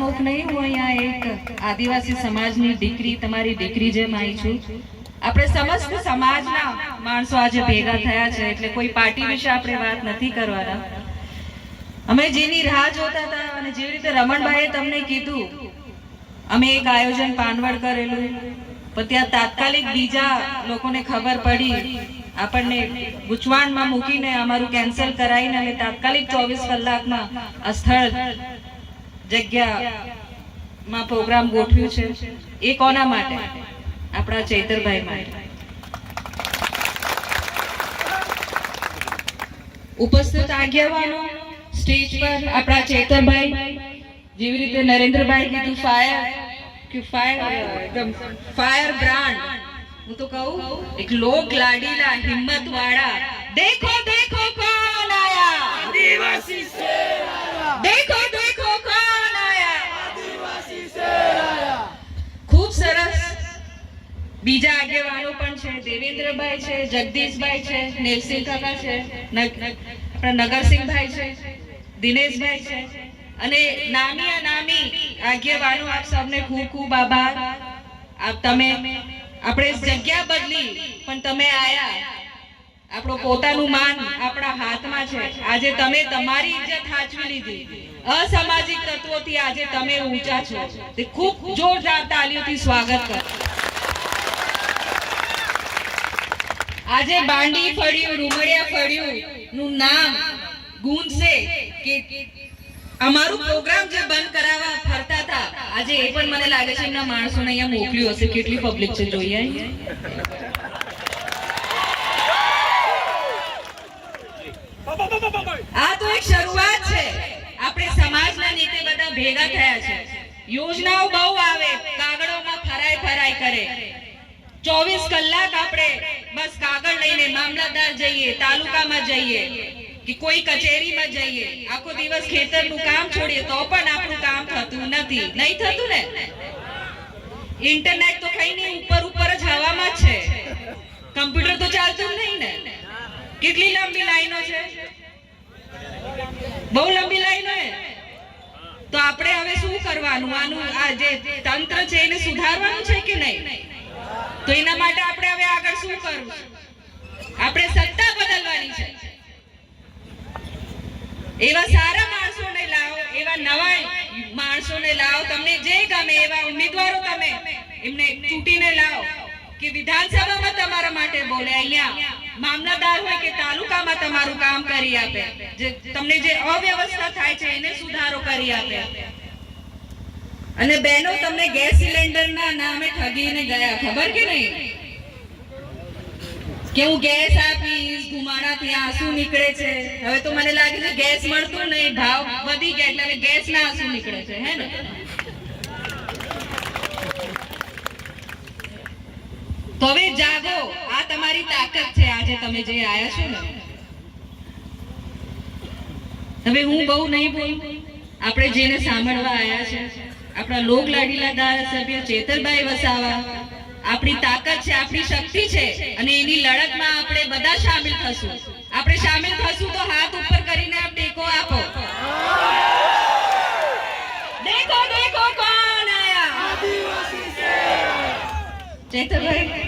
અમુક નહીં, હું અહીંયા એક આદિવાસી સમાજની દીકરી, તમારી દીકરી જેમ આવી છું. આપણે સમસ્ત સમાજના માણસો આજે ભેગા થયા છે, એટલે કોઈ પાર્ટી વિશે આપણે વાત નથી કરવાના. અમે જેની રાહ જોતા હતા અને જેવી રીતે રમણભાઈએ તમને કીધું, અમે એક આયોજન પાનવડ કરેલું, પણ ત્યાં તાત્કાલિક બીજા લોકોને ખબર પડી, આપણને ગૂંચવાણમાં મૂકીને અમારું કેન્સલ કરાવીને અમે તાત્કાલિક 24 કલાકમાં આ સ્થળ જગ્યામાં પ્રોગ્રામ ગોઠવ્યું છે. એ કોના માટે? આપણા ચૈતરભાઈ માટે. ઉપસ્થિત આગેવાનો, સ્ટેજ પર આપણા ચૈતરભાઈ, જેવી રીતે નરેન્દ્રભાઈ કીધું ફાયર બ્રાન્ડ, હું તો કહું એક લોક લાડીલા હિંમત વાળા, દેખો દેખો કોણ આયા, આદિવાસી શેર આયા, દેખો દેખો કોણ આયા, આદિવાસી શેર આયા. ખૂબ સરસ બીજા આગેવાનો પણ છે, દેવેન્દ્રભાઈ છે, જગદીશભાઈ છે, નેલસિંહ કાકા છે, આપણા નગરસિંહભાઈ છે, દિનેશભાઈ છે, અને નામી આગેવાનો, આપ સૌને ખૂબ ખૂબ આભાર. તમે આપણે જગ્યા બદલી પણ તમે આયા. આપણો પોતાનું માન આપણા હાથમાં છે. આજે તમે તમારી ઇજ્જત સાચવી લીધી. અસામાજિક તત્વોથી આજે તમે ઊંચા છો. તે ખૂબ જોરદાર તાળીઓથી સ્વાગત કરો. આજે બાંડી ફળ્યું, રૂમડિયા ફળ્યું નું નામ ગુંજશે કે અમારું પ્રોગ્રામ જે બંધ કરાવવા ફરતા હતા, આજે એ પણ મને લાગે છે એમના માણસોને અહીંયા મોકલ્યું હશે. કેટલી પબ્લિક છે જોઈએ. આ તો એક શરૂઆત છે. આપણે સમાજના નીચે બધા ભેગા થયા છે. યોજનાઓ બહુ આવે, કાગળોમાં ફરાય કરે. 24 કલાક આપણે બસ કાગળ લઈને મામલતદાર જઈએ, તાલુકામાં જઈએ કે કોઈ કચેરીમાં જઈએ, આખો દિવસ ખેતરનું કામ છોડીએ તો પણ આપણું કામ થતું નથી. નહીં થતું ને? ઇન્ટરનેટ તો કઈ નહીં, ઉપર જ હવામાં જ છે. કમ્પ્યુટર તો ચાલતું નહીં ને. કેટલી લાંબી લાઈનો છે, બહુ લાંબી લાઈનો. તો આપણે હવે શું કરવાનું? આનું આ જે તંત્ર છે એને સુધારવાનું છે કે નહીં? તો એના માટે આપણે હવે આગળ શું કરવું? આપણે સત્તા બદલવાની છે. એવા સારા માણસોને લાવો, એવા નવા માણસોને લાવો, તમને જે ગમે એવા ઉમેદવારો તમે એમને ચૂંટીને લાવો કે વિધાનસભામાં તમારા માટે બોલે, અહીંયા મામલતદાર હોય કે તાલુકામાં તમારું કામ કરી આપે, જે તમને જે અવ્યવસ્થા થાય છે એને સુધારો કરી આપે. અને બહેનો, તમને ગેસ સિલિન્ડરના નામે ઠગીને ગયા, ખબર કે નહીં? કે હું ગેસ આપીશ, ધુમાડાથી આંસુ નીકળે છે. હવે તો મને લાગે છે ગેસ મળતું નહીં, ભાવ વધી ગયા એટલે ગેસ ના આંસુ નીકળે છે, હે ને? તો હવે જાગો, આ તમારી તાકાત છે. આજે તમે જે આયા છો ને, હવે હું બહુ નહીં બોલું. આપણે જેને સાંભળવા આયા છે, આપણા લોક લાડીલા ધારાસભ્ય ચેતરભાઈ વસાવા, આપણી તાકાત છે, આપણી શક્તિ છે, અને એની લડતમાં આપણે બધા શામિલ થશું. આપણે શામિલ થશું તો હાથ ઉપર કરીને આપ ટેકો આપો. દેખો દેખો કોણ આયા, આદિવાસી શેર. ચેતરભાઈ